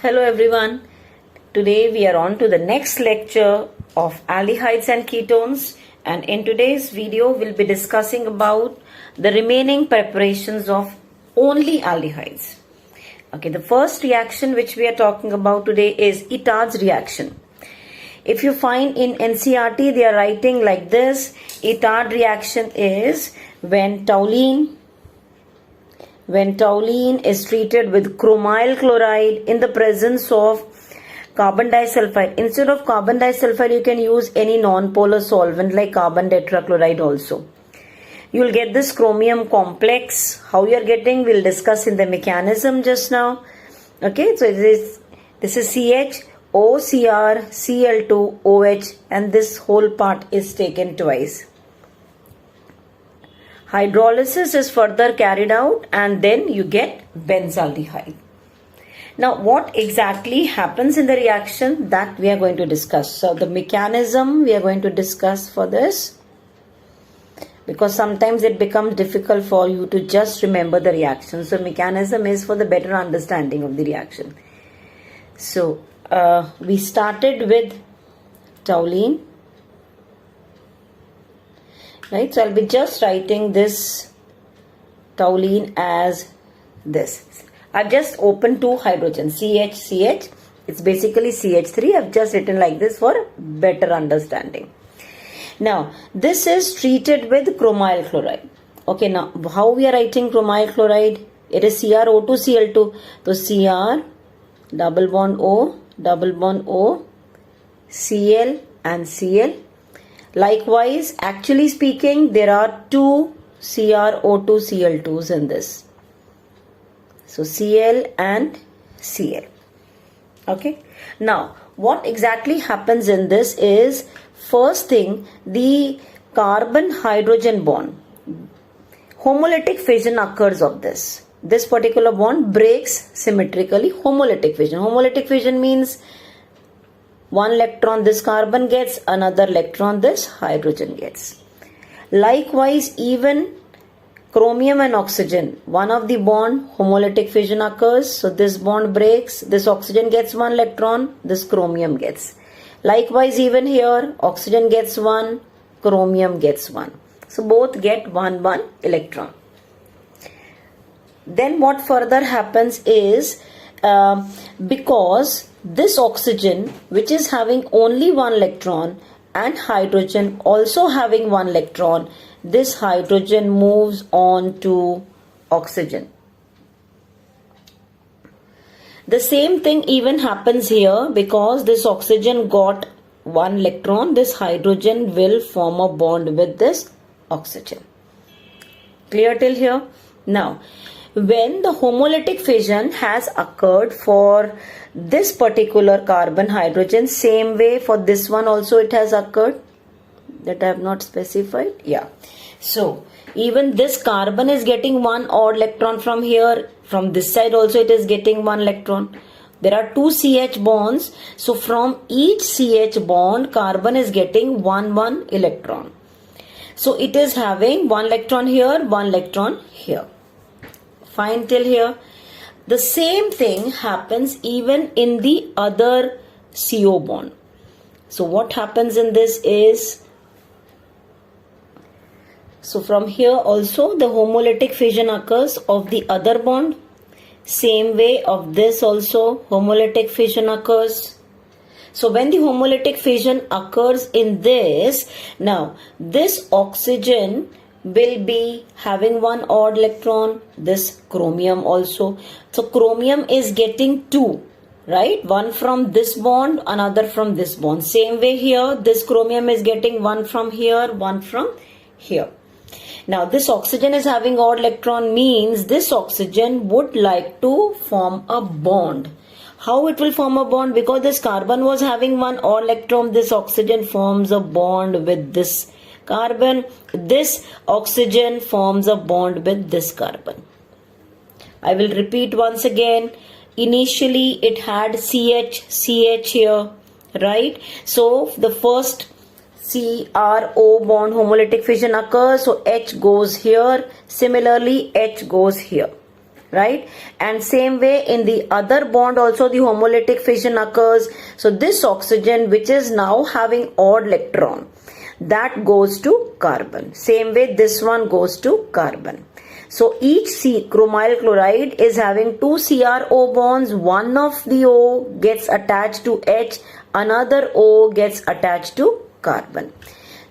Hello everyone. Today we are on to the next lecture of aldehydes and ketones, and in today's video we'll be discussing about the remaining preparations of only aldehydes. Okay, the first reaction which we are talking about today is Itard's reaction. If you find in NCERT they are writing like this: Itard reaction is when toluene is treated with chromyl chloride in the presence of carbon disulfide. Instead of carbon disulfide, you can use any non-polar solvent like carbon tetrachloride also. You will get this chromium complex. How you are getting, we'll discuss in the mechanism just now. Okay, so this is CH, OCr, Cl2, OH, and this whole part is taken twice. Hydrolysis is further carried out and then you get benzaldehyde. Now what exactly happens in the reaction, that we are going to discuss. So the mechanism we are going to discuss for this, because sometimes it becomes difficult for you to just remember the reaction. So mechanism is for the better understanding of the reaction. So we started with toluene. Right, so I'll be just writing this toluene as this. I've just opened two hydrogen, CH. It's basically CH3. I've just written like this for better understanding. Now, this is treated with chromyl chloride. Okay, now how we are writing chromyl chloride? It is CrO2Cl2. So Cr, double bond O, Cl and Cl. Likewise, actually speaking, there are two CrO2Cl2s in this. So Cl and Cl. Okay. Now, what exactly happens in this is, first thing, the carbon-hydrogen bond, homolytic fission occurs of this. This particular bond breaks symmetrically. Homolytic fission. Homolytic fission means one electron this carbon gets, another electron this hydrogen gets. Likewise, even chromium and oxygen, one of the bond homolytic fission occurs. So this bond breaks, this oxygen gets one electron, this chromium gets. Likewise, even here oxygen gets one, chromium gets one. So both get one electron. Then what further happens is, because this oxygen, which is having only one electron, and hydrogen also having one electron, this hydrogen moves on to oxygen. The same thing even happens here, because this oxygen got one electron, this hydrogen will form a bond with this oxygen. Clear till here? Now, when the homolytic fission has occurred for this particular carbon hydrogen, same way for this one also it has occurred, that I have not specified. Yeah. So even this carbon is getting one odd electron from here. From this side also it is getting one electron. There are two CH bonds. So from each CH bond, carbon is getting one electron. So it is having one electron here, one electron here. Fine till here. The same thing happens even in the other CO bond. So what happens in this is, so from here also the homolytic fission occurs of the other bond. Same way of this also homolytic fission occurs. So when the homolytic fission occurs in this, now this oxygen will be having one odd electron, this chromium also. So chromium is getting two, right? One from this bond, another from this bond. Same way here, this chromium is getting one from here, one from here. Now this oxygen is having odd electron, means this oxygen would like to form a bond. How it will form a bond? Because this carbon was having one odd electron, this oxygen forms a bond with this carbon, this oxygen forms a bond with this carbon. I will repeat once again. Initially it had CH here, right? So the first CRO bond homolytic fission occurs, so H goes here. Similarly, H goes here, right? And same way in the other bond also the homolytic fission occurs. So this oxygen, which is now having odd electron, that goes to carbon. Same way this one goes to carbon. So each chromyl chloride is having two CRO bonds. One of the O gets attached to H, another O gets attached to carbon.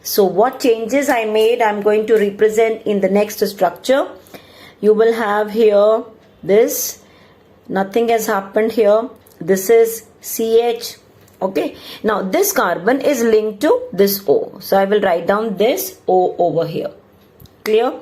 So what changes I made, I'm going to represent in the next structure. You will have here this, nothing has happened here. This is CH. Okay, now this carbon is linked to this O. So I will write down this O over here. Clear?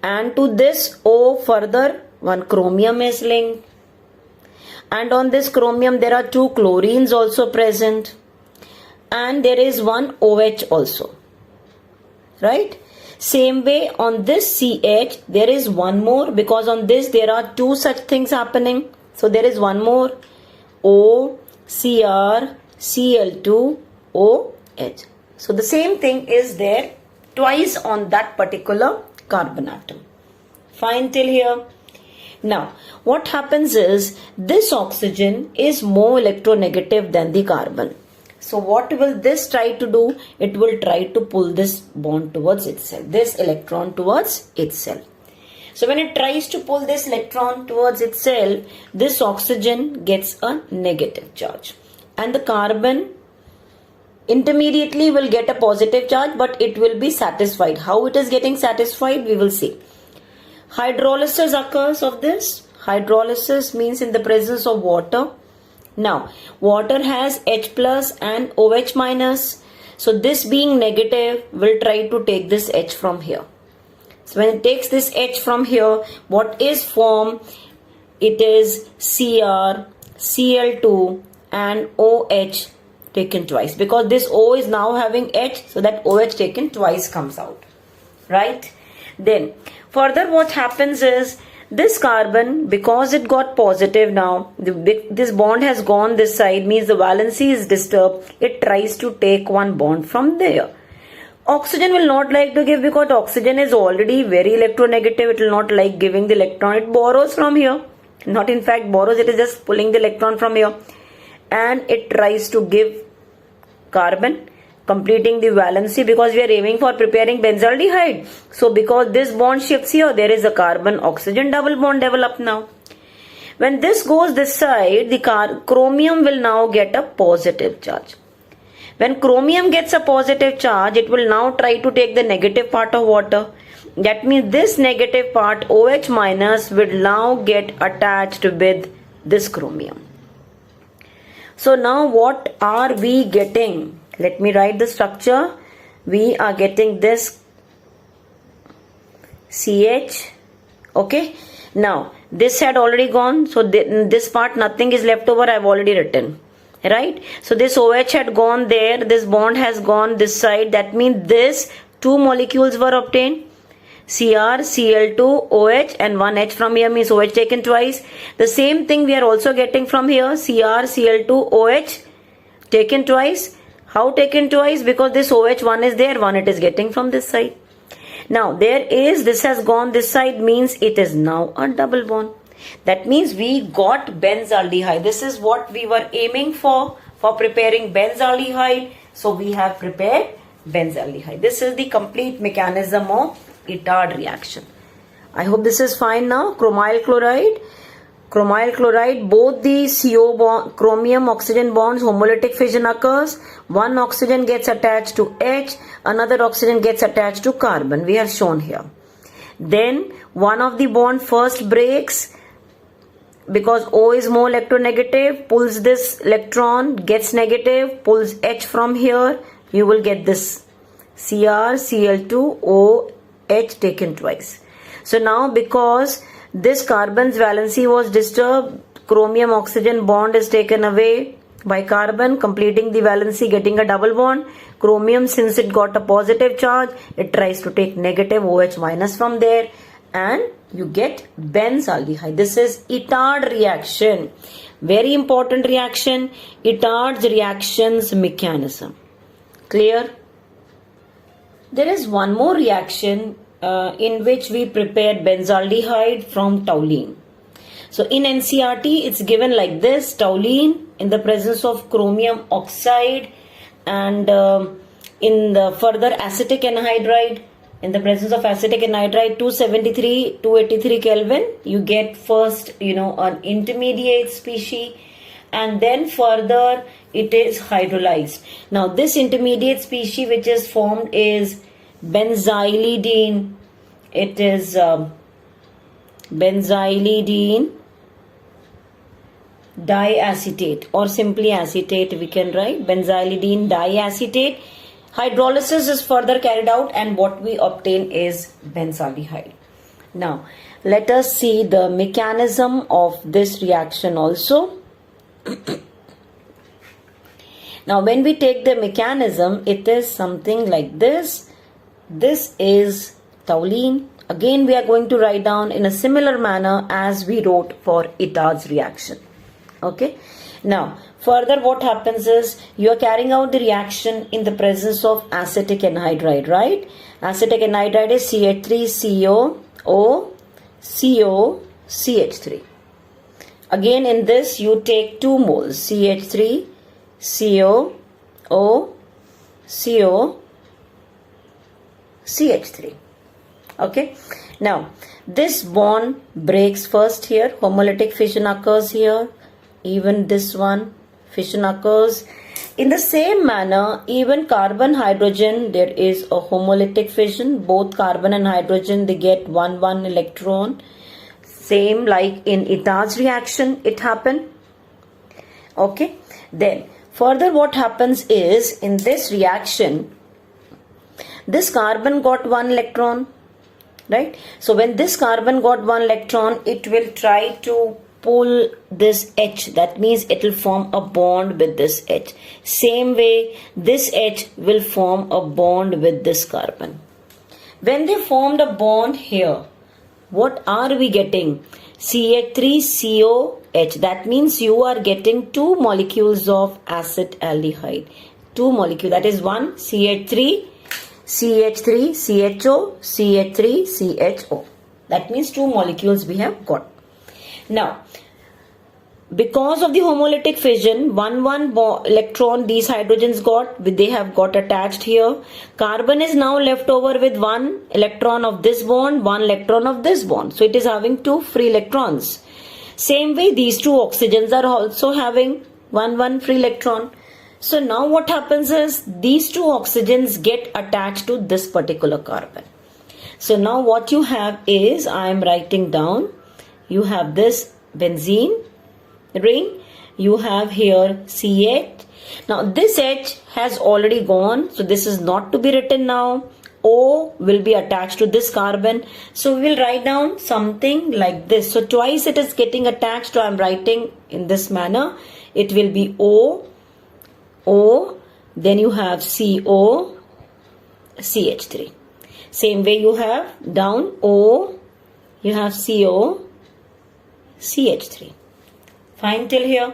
And to this O further one chromium is linked. And on this chromium there are two chlorines also present. And there is one OH also. Right? Same way on this CH there is one more, because on this there are two such things happening. So there is one more O, Cr, Cl2, OH. So the same thing is there twice on that particular carbon atom. Fine till here. Now what happens is this oxygen is more electronegative than the carbon. So what will this try to do? It will try to pull this bond towards itself, this electron towards itself. So when it tries to pull this electron towards itself, this oxygen gets a negative charge. And the carbon intermediately will get a positive charge, but it will be satisfied. How it is getting satisfied, we will see. Hydrolysis occurs of this. Hydrolysis means in the presence of water. Now, water has H plus and OH minus. So this being negative will try to take this H from here. So when it takes this H from here, what is formed? It is Cr, Cl2 and OH taken twice. Because this O is now having H, so that OH taken twice comes out. Right? Then, further what happens is, this carbon, because it got positive now, this bond has gone this side, means the valency is disturbed. It tries to take one bond from there. Oxygen will not like to give, because oxygen is already very electronegative. It will not like giving the electron. It borrows from here. Not in fact borrows, it is just pulling the electron from here. And it tries to give carbon, completing the valency, because we are aiming for preparing benzaldehyde. So because this bond shifts here, there is a carbon-oxygen double bond developed now. When this goes this side, the chromium will now get a positive charge. When chromium gets a positive charge, it will now try to take the negative part of water. That means this negative part, OH minus, will now get attached with this chromium. So now what are we getting? Let me write the structure. We are getting this CH. Okay. Now this had already gone. So this part nothing is left over. I have already written. Right. So this OH had gone there. This bond has gone this side. That means this two molecules were obtained. Cr, Cl2, OH and one H from here means OH taken twice. The same thing we are also getting from here. Cr, Cl2, OH taken twice. How taken twice? Because this OH one is there, one it is getting from this side. Now there is, this has gone this side, means it is now a double bond. That means we got benzaldehyde. This is what we were aiming for preparing benzaldehyde. So we have prepared benzaldehyde. This is the complete mechanism of Itard reaction. I hope this is fine now. Chromyl chloride, both the CO bond, chromium oxygen bonds, homolytic fission occurs. One oxygen gets attached to H, another oxygen gets attached to carbon. We have shown here. Then one of the bond first breaks, because O is more electronegative, pulls this electron, gets negative, pulls H from here. You will get this Cr, Cl2, OH taken twice. So now because this carbon's valency was disturbed, chromium oxygen bond is taken away by carbon, completing the valency, getting a double bond. Chromium, since it got a positive charge, it tries to take negative OH minus from there, and you get benzaldehyde. This is Itard reaction. Very important reaction. Itard's reactions mechanism. Clear? There is one more reaction in which we prepare benzaldehyde from toluene. So in NCERT, it's given like this: toluene in the presence of chromium oxide, and in the further acetic anhydride, in the presence of acetic anhydride, 273, 283 Kelvin, you get first, an intermediate species, and then further it is hydrolyzed. Now this intermediate species which is formed is benzylidene. It is benzylidene diacetate, or simply acetate we can write, benzylidene diacetate. Hydrolysis is further carried out, and what we obtain is benzaldehyde. Now let us see the mechanism of this reaction also. Now when we take the mechanism, it is something like this. This is toluene. Again we are going to write down in a similar manner as we wrote for Itard's reaction. Okay. Now further what happens is, you are carrying out the reaction in the presence of acetic anhydride, right? Acetic anhydride is CH3CO, CO, CH3. Again in this you take 2 moles CH3, CO, CO, CH3. Okay. Now this bond breaks first here, homolytic fission occurs here, even this one fission occurs. In the same manner, even carbon hydrogen, there is a homolytic fission. Both carbon and hydrogen, they get 1 electron. Same like in Itard's reaction it happened. Okay. Then further what happens is, in this reaction, this carbon got 1 electron, right? So when this carbon got 1 electron, it will try to pull this H. That means it will form a bond with this H. Same way this H will form a bond with this carbon. When they formed a bond here, what are we getting? CH3COH. That means you are getting 2 molecules of acid aldehyde. 2 molecules. That is one CH3, CH3, CHO, CH3, CHO. That means 2 molecules we have got. Now, because of the homolytic fission, 1 electron these hydrogens got, they have got attached here. Carbon is now left over with 1 electron of this bond, 1 electron of this bond. So it is having 2 free electrons. Same way these 2 oxygens are also having 1 free electron. So now what happens is, these 2 oxygens get attached to this particular carbon. So now what you have is, I am writing down, you have this benzene ring, you have here CH. Now this H has already gone, so this is not to be written now. O will be attached to this carbon, so we will write down something like this. So twice it is getting attached, so I am writing in this manner. It will be O, then you have CO, CH3. Same way you have down O, you have CO, CH3. Fine till here.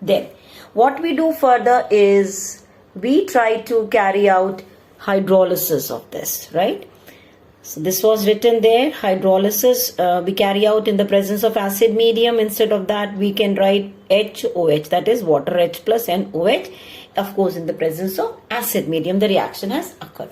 Then what we do further is, we try to carry out hydrolysis of this, right? So this was written there, hydrolysis we carry out in the presence of acid medium. Instead of that we can write HOH, that is water H plus and OH. Of course in the presence of acid medium the reaction has occurred.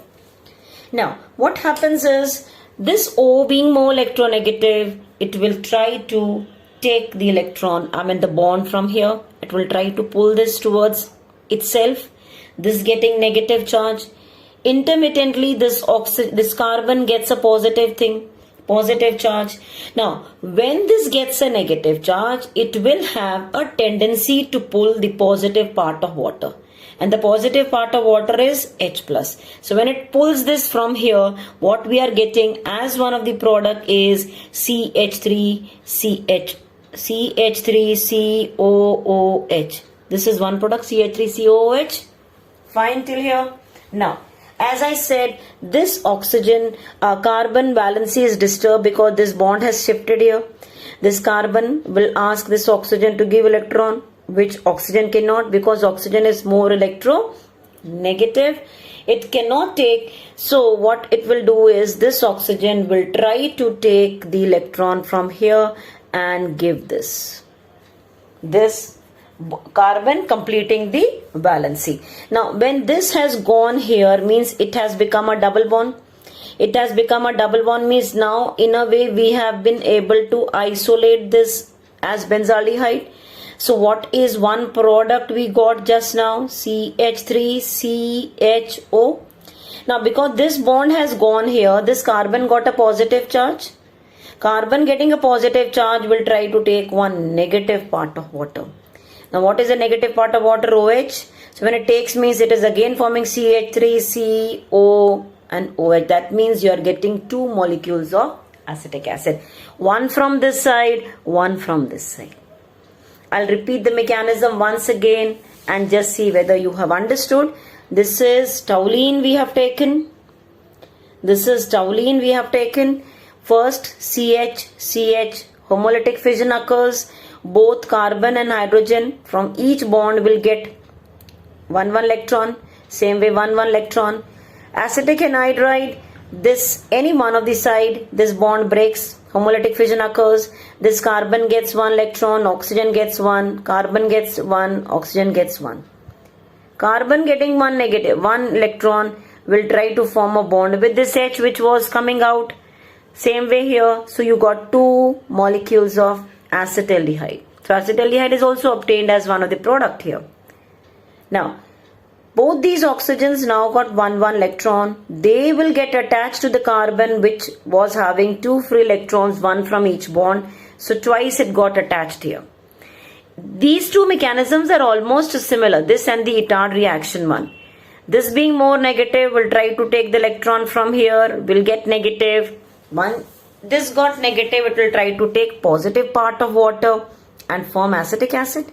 Now what happens is, this O being more electronegative, it will try to take the electron, the bond from here. It will try to pull this towards itself, this getting negative charge. Intermittently this carbon gets a positive charge. Now when this gets a negative charge, it will have a tendency to pull the positive part of water, and the positive part of water is H plus. So when it pulls this from here, what we are getting as one of the product is CH3COOH. This is one product, CH3COOH. Fine till here. Now as I said, this oxygen carbon valency is disturbed because this bond has shifted here. This carbon will ask this oxygen to give electron, which oxygen cannot, because oxygen is more electronegative. It cannot take. So what it will do is, this oxygen will try to take the electron from here and give this carbon completing the valency. Now when this has gone here means it has become a double bond. It has become a double bond means now in a way we have been able to isolate this as benzaldehyde. So what is one product we got just now? CH3CHO. Now because this bond has gone here, this carbon got a positive charge. Carbon getting a positive charge will try to take one negative part of water. Now what is the negative part of water? OH. So when it takes means it is again forming CH3CO and OH. That means you are getting two molecules of acetic acid. One from this side, one from this side. I'll repeat the mechanism once again and just see whether you have understood. This is toluene we have taken. This is toluene we have taken. First CH homolytic fission occurs. Both carbon and hydrogen from each bond will get 1 electron. Same way 1 electron. Acetic anhydride, this any one of the side, this bond breaks, homolytic fission occurs. This carbon gets 1 electron, oxygen gets 1, carbon gets 1, oxygen gets 1. Carbon getting 1 electron will try to form a bond with this H which was coming out. Same way here. So you got two molecules of acetaldehyde. So acetaldehyde is also obtained as one of the product here. Now both these oxygens now got 1 electron. They will get attached to the carbon which was having 2 free electrons, one from each bond. So twice it got attached here. These two mechanisms are almost similar, this and the Itard reaction one. This being more negative will try to take the electron from here, will get negative. One, this got negative, it will try to take positive part of water and form acetic acid.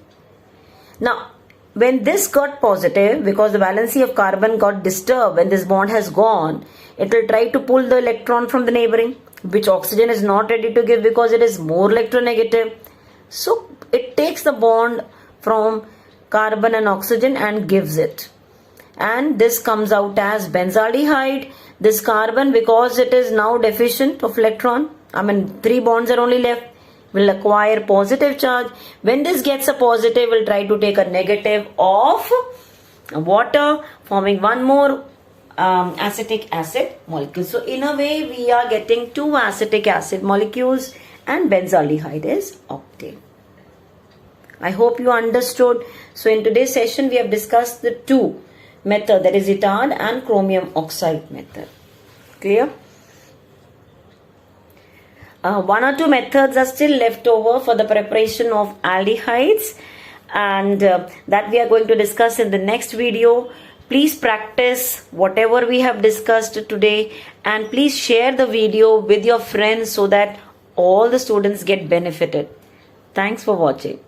Now when this got positive, because the valency of carbon got disturbed when this bond has gone, it will try to pull the electron from the neighboring, which oxygen is not ready to give because it is more electronegative. So it takes the bond from carbon and oxygen and gives it. And this comes out as benzaldehyde. This carbon, because it is now deficient of electron, 3 bonds are only left, will acquire positive charge. When this gets a positive, will try to take a negative of water, forming one more acetic acid molecule. So in a way we are getting two acetic acid molecules and benzaldehyde is obtained. I hope you understood. So in today's session we have discussed the two method, that is Itard and chromium oxide method. Clear? One or two methods are still left over for the preparation of aldehydes, and that we are going to discuss in the next video. Please practice whatever we have discussed today, and please share the video with your friends so that all the students get benefited. Thanks for watching.